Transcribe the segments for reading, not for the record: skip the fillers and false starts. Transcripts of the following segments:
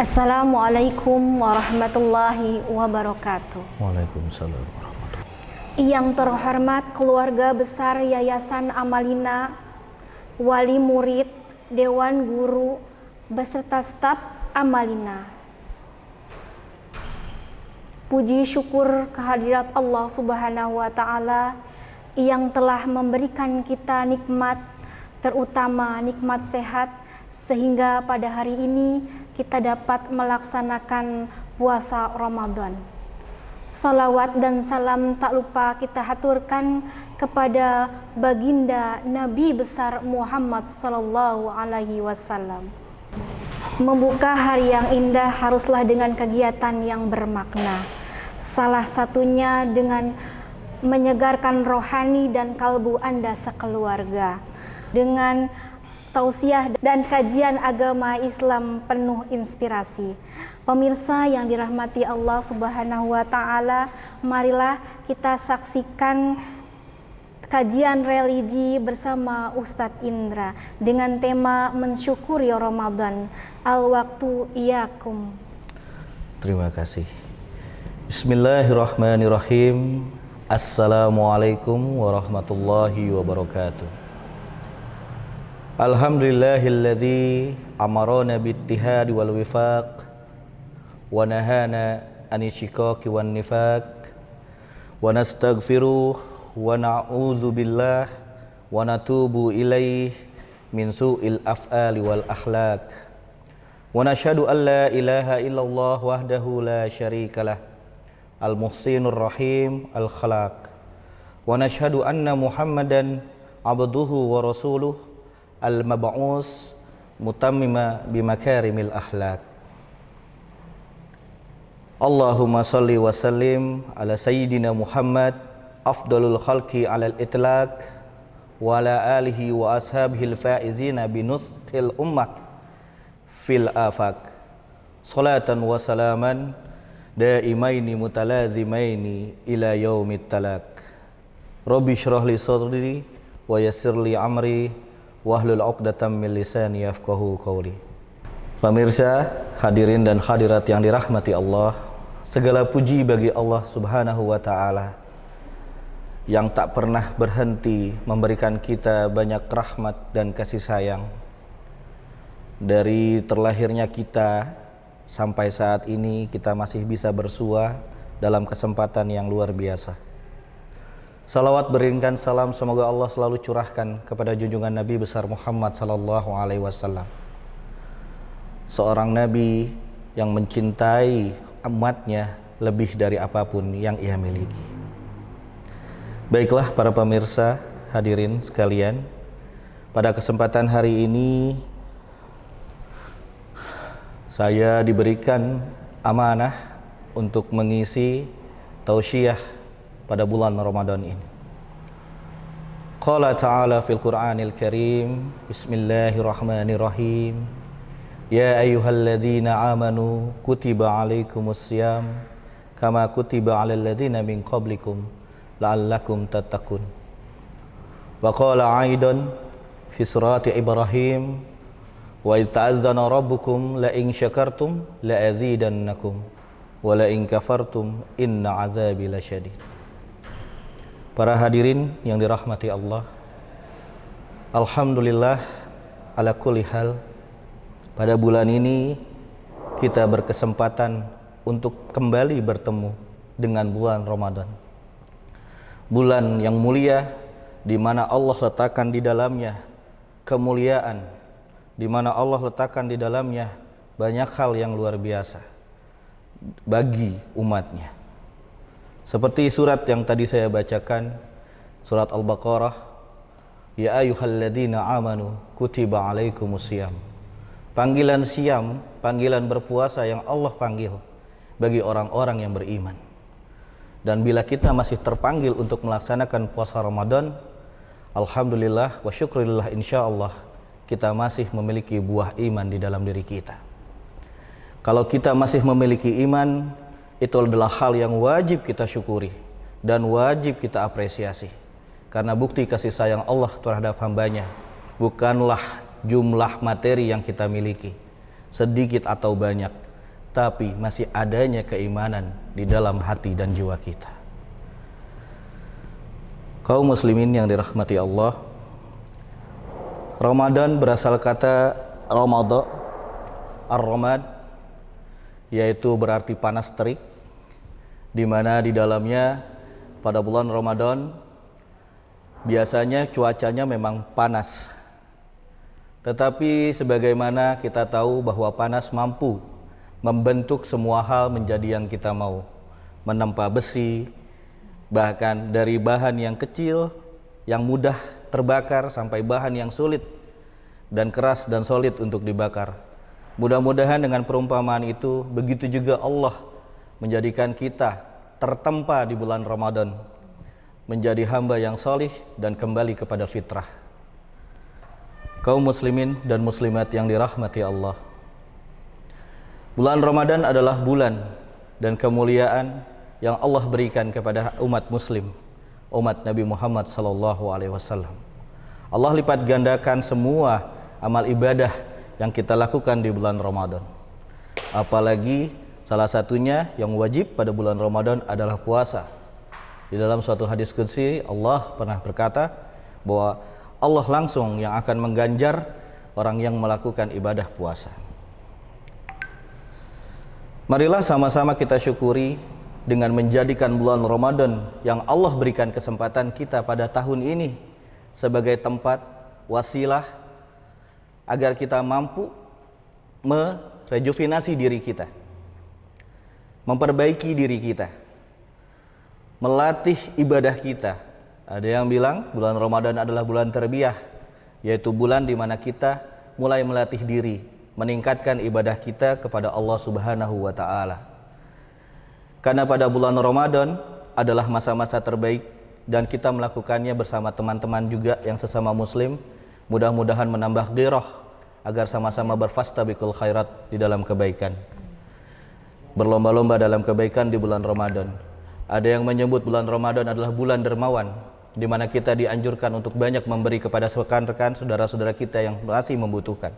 Assalamualaikum warahmatullahi wabarakatuh. Waalaikumsalam warahmatullahi. Yang terhormat keluarga besar Yayasan Amalina, wali murid, dewan guru, beserta staf Amalina. Puji syukur kehadirat Allah Subhanahu wa Ta'ala yang telah memberikan kita nikmat, terutama nikmat sehat, sehingga pada hari ini kita dapat melaksanakan puasa Ramadan. Salawat dan salam tak lupa kita haturkan kepada baginda Nabi besar Muhammad sallallahu alaihi wasallam. Membuka hari yang indah haruslah dengan kegiatan yang bermakna. Salah satunya dengan menyegarkan rohani dan kalbu Anda sekeluarga dengan tausiah dan kajian agama Islam penuh inspirasi. Pemirsa yang dirahmati Allah Subhanahu wa Ta'ala, marilah kita saksikan kajian religi bersama Ustadz Indra dengan tema mensyukuri Ramadan. Al-waktu iyakum. Terima kasih. Bismillahirrahmanirrahim. Assalamualaikum warahmatullahi wabarakatuh. Alhamdulillahilladzi amarana bittihadi wal wifaq wa nahana anisyiqaqi wan nifaq wa nastaghfiruh wa na'udzu billah wa natubu ilaih min su'il af'ali wal akhlaq wa nashhadu an la ilaha illallah wahdahu la syarikalah al muhsinur rahim al khalaq wa nashhadu anna muhammadan abduhu wa rasuluh al-mab'us mutammima bimakarimil akhlaq. Allahumma salli wa sallim ala sayyidina Muhammad afdalul khalqi alal itlaq wa ala alihi wa ashabihil faizina binuskhil ummah fil afaq. Salatan wa salaman daimaini mutalazimaini ila yaumit talaq. Rabbi shrah li sadri wa yassir li amri wahlul 'uqdatam min lisani yafqahu qawli. Pemirsa, hadirin dan hadirat yang dirahmati Allah, segala puji bagi Allah Subhanahu wa Ta'ala yang tak pernah berhenti memberikan kita banyak rahmat dan kasih sayang. Dari terlahirnya kita sampai saat ini kita masih bisa bersua dalam kesempatan yang luar biasa. Salawat beriringkan salam semoga Allah selalu curahkan kepada junjungan Nabi besar Muhammad sallallahu alaihi wasallam. Seorang Nabi yang mencintai umatnya lebih dari apapun yang ia miliki. Baiklah para pemirsa, hadirin sekalian, pada kesempatan hari ini saya diberikan amanah untuk mengisi tausiah pada bulan Ramadan ini. Qala ta'ala fil Qur'anil Karim, Bismillahirrahmanirrahim. Ya ayyuhalladzina amanu kutiba alaikumussyam kama kutiba alal ladzina min qablikum la'allakum tattaqun. Wa qala aidan fi surati Ibrahim, wa idh ta'azzana rabbukum la in syakartum la azidannakum wa la in kafartum inna 'adzabi lasyadid. Para hadirin yang dirahmati Allah, alhamdulillah ala kulli hal, pada bulan ini kita berkesempatan untuk kembali bertemu dengan bulan Ramadan. Bulan yang mulia di mana Allah letakkan di dalamnya kemuliaan, di mana Allah letakkan di dalamnya banyak hal yang luar biasa bagi umatnya. Seperti surat yang tadi saya bacakan, surat Al-Baqarah, ya ayyuhalladzina amanu kutiba alaikumussyam. Panggilan siam, panggilan berpuasa yang Allah panggil bagi orang-orang yang beriman. Dan bila kita masih terpanggil untuk melaksanakan puasa Ramadan, alhamdulillah wa syukurillah, insyaallah kita masih memiliki buah iman di dalam diri kita. Kalau kita masih memiliki iman, itu adalah hal yang wajib kita syukuri dan wajib kita apresiasi, karena bukti kasih sayang Allah terhadap hambanya bukanlah jumlah materi yang kita miliki, sedikit atau banyak, tapi masih adanya keimanan di dalam hati dan jiwa kita. Kaum muslimin yang dirahmati Allah, Ramadan berasal kata Ramadha, ar-ramad, yaitu berarti panas terik, di mana di dalamnya pada bulan Ramadan biasanya cuacanya memang panas. Tetapi sebagaimana kita tahu bahwa panas mampu membentuk semua hal menjadi yang kita mau, menempa besi, bahkan dari bahan yang kecil, yang mudah terbakar sampai bahan yang sulit dan keras dan solid untuk dibakar. Mudah-mudahan dengan perumpamaan itu, begitu juga Allah menjadikan kita tertempa di bulan Ramadan, menjadi hamba yang solih dan kembali kepada fitrah. Kaum muslimin dan muslimat yang dirahmati Allah, bulan Ramadan adalah bulan dan kemuliaan yang Allah berikan kepada umat muslim, umat Nabi Muhammad SAW. Allah lipat gandakan semua amal ibadah yang kita lakukan di bulan Ramadan. Apalagi salah satunya yang wajib pada bulan Ramadan adalah puasa. Di dalam suatu hadis qudsi Allah pernah berkata bahwa Allah langsung yang akan mengganjar orang yang melakukan ibadah puasa. Marilah sama-sama kita syukuri dengan menjadikan bulan Ramadan yang Allah berikan kesempatan kita pada tahun ini sebagai tempat wasilah agar kita mampu merejuvenasi diri kita, memperbaiki diri kita, melatih ibadah kita. Ada yang bilang bulan Ramadan adalah bulan tarbiyah, yaitu bulan di mana kita mulai melatih diri, meningkatkan ibadah kita kepada Allah Subhanahu wa Ta'ala. Karena pada bulan Ramadan adalah masa-masa terbaik dan kita melakukannya bersama teman-teman juga yang sesama muslim. Mudah-mudahan menambah ghirah agar sama-sama berfastabiqul khairat di dalam kebaikan, berlomba-lomba dalam kebaikan di bulan Ramadan. Ada yang menyebut bulan Ramadan adalah bulan dermawan, di mana kita dianjurkan untuk banyak memberi kepada rekan-rekan saudara-saudara kita yang masih membutuhkan.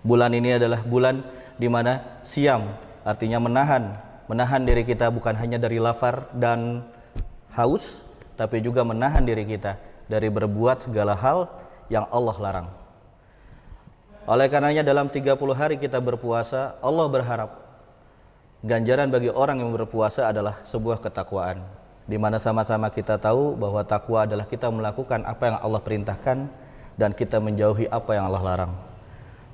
Bulan ini adalah bulan di mana siam, artinya menahan diri kita bukan hanya dari lapar dan haus, tapi juga menahan diri kita dari berbuat segala hal yang Allah larang. Oleh karenanya dalam 30 hari kita berpuasa, Allah berharap ganjaran bagi orang yang berpuasa adalah sebuah ketakwaan, di mana sama-sama kita tahu bahwa takwa adalah kita melakukan apa yang Allah perintahkan dan kita menjauhi apa yang Allah larang.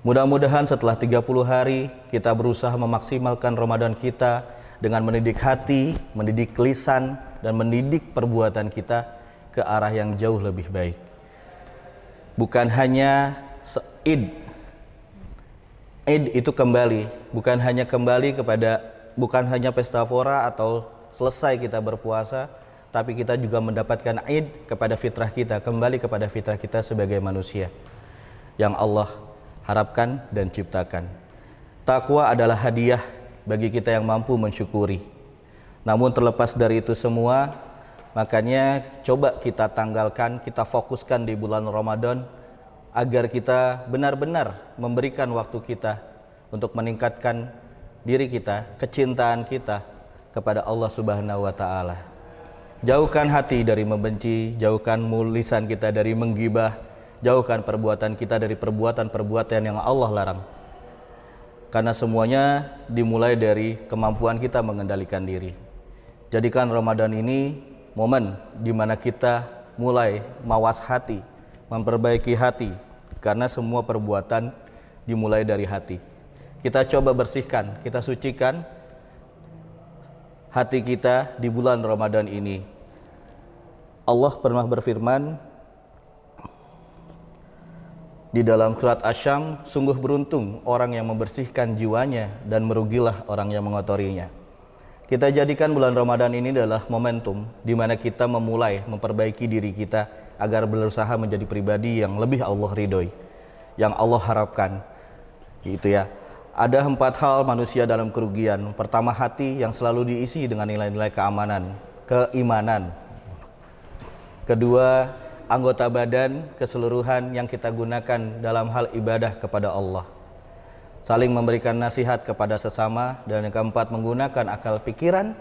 Mudah-mudahan setelah 30 hari kita berusaha memaksimalkan Ramadan kita dengan mendidik hati, mendidik lisan, dan mendidik perbuatan kita ke arah yang jauh lebih baik. Bukan hanya Id itu kembali, bukan hanya pesta pora atau selesai kita berpuasa, tapi kita juga mendapatkan Id kepada fitrah kita, kembali kepada fitrah kita sebagai manusia yang Allah harapkan dan ciptakan. Takwa adalah hadiah bagi kita yang mampu mensyukuri. Namun terlepas dari itu semua, makanya coba kita tanggalkan, kita fokuskan di bulan Ramadan agar kita benar-benar memberikan waktu kita untuk meningkatkan diri kita, kecintaan kita kepada Allah Subhanahu wa Ta'ala. Jauhkan hati dari membenci, jauhkan lisan kita dari menggibah, jauhkan perbuatan kita dari perbuatan-perbuatan yang Allah larang. Karena semuanya dimulai dari kemampuan kita mengendalikan diri. Jadikan Ramadan ini momen di mana kita mulai mawas hati, memperbaiki hati, karena semua perbuatan dimulai dari hati. Kita coba bersihkan, kita sucikan hati kita di bulan Ramadan ini. Allah pernah berfirman di dalam surat Asy-Syams, sungguh beruntung orang yang membersihkan jiwanya dan merugilah orang yang mengotorinya. Kita jadikan bulan Ramadan ini adalah momentum di mana kita memulai memperbaiki diri kita agar berusaha menjadi pribadi yang lebih Allah ridhoi, yang Allah harapkan. Gitu ya. Ada 4 hal manusia dalam kerugian. Pertama, hati yang selalu diisi dengan nilai-nilai keamanan, keimanan. Kedua, anggota badan keseluruhan yang kita gunakan dalam hal ibadah kepada Allah. saling memberikan nasihat kepada sesama, dan yang keempat menggunakan akal pikiran,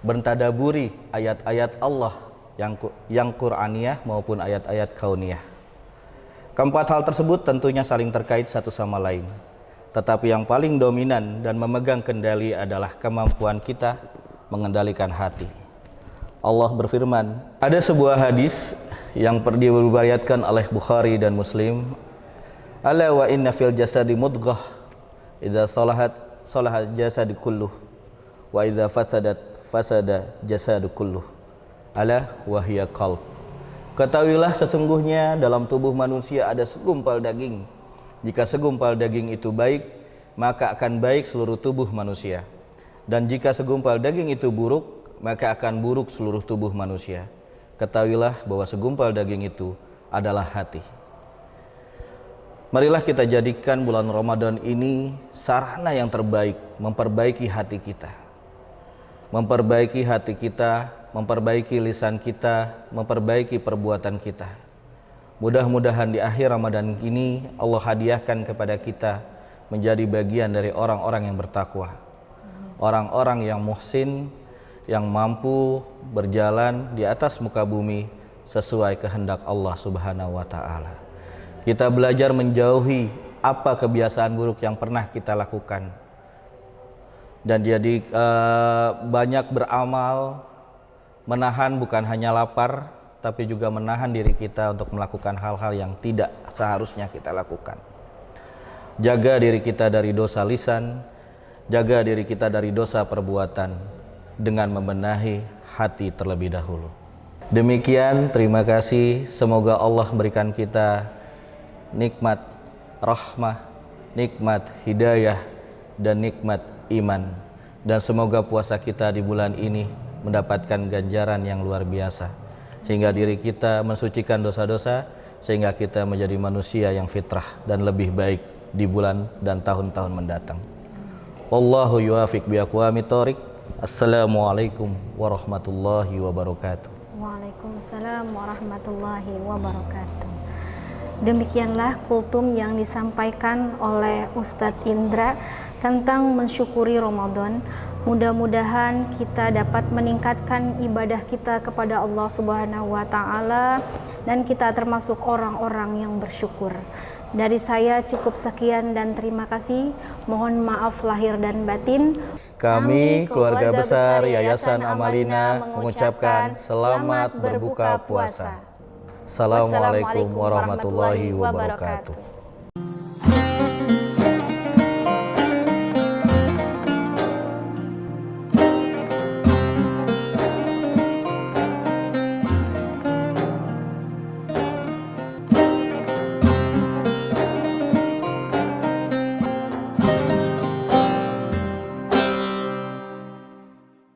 bertadaburi ayat-ayat Allah yang Qur'aniyah maupun ayat-ayat kauniyah. Keempat hal tersebut tentunya saling terkait satu sama lain, tetapi yang paling dominan dan memegang kendali adalah kemampuan kita mengendalikan hati. Allah berfirman, ada sebuah hadis yang diriwayatkan oleh Bukhari dan Muslim, ala wa inna fil jasadi mudghah idza salahat jasadu kulluh wa idza fasadat fasada jasadu kulluh ala wa hiya qalb. Ketahuilah sesungguhnya dalam tubuh manusia ada segumpal daging. Jika segumpal daging itu baik, maka akan baik seluruh tubuh manusia. Dan jika segumpal daging itu buruk, maka akan buruk seluruh tubuh manusia. Ketahuilah bahwa segumpal daging itu adalah hati. Marilah kita jadikan bulan Ramadan ini sarana yang terbaik memperbaiki hati kita. Memperbaiki hati kita, memperbaiki lisan kita, memperbaiki perbuatan kita. Mudah-mudahan di akhir Ramadan ini Allah hadiahkan kepada kita menjadi bagian dari orang-orang yang bertakwa. Orang-orang yang muhsin, yang mampu berjalan di atas muka bumi sesuai kehendak Allah Subhanahu wa Ta'ala. Kita belajar menjauhi apa kebiasaan buruk yang pernah kita lakukan, dan jadi banyak beramal, menahan bukan hanya lapar, tapi juga menahan diri kita untuk melakukan hal-hal yang tidak seharusnya kita lakukan. Jaga diri kita dari dosa lisan, jaga diri kita dari dosa perbuatan, dengan membenahi hati terlebih dahulu. Demikian, terima kasih. Semoga Allah berikan kita nikmat rahmah, nikmat hidayah, dan nikmat iman. Dan semoga puasa kita di bulan ini mendapatkan ganjaran yang luar biasa, sehingga diri kita mensucikan dosa-dosa, sehingga kita menjadi manusia yang fitrah dan lebih baik di bulan dan tahun-tahun mendatang. Wallahu yuwafiq biaqwamit thoriq. Assalamualaikum warahmatullahi wabarakatuh. Waalaikumsalam warahmatullahi wabarakatuh. Demikianlah kultum yang disampaikan oleh Ustadz Indra tentang mensyukuri Ramadan. Mudah-mudahan kita dapat meningkatkan ibadah kita kepada Allah Subhanahu wa Ta'ala, dan kita termasuk orang-orang yang bersyukur. Dari saya cukup sekian dan terima kasih. Mohon maaf lahir dan batin. Kami keluarga besar Yayasan Amalina mengucapkan selamat berbuka puasa. Assalamualaikum warahmatullahi wabarakatuh.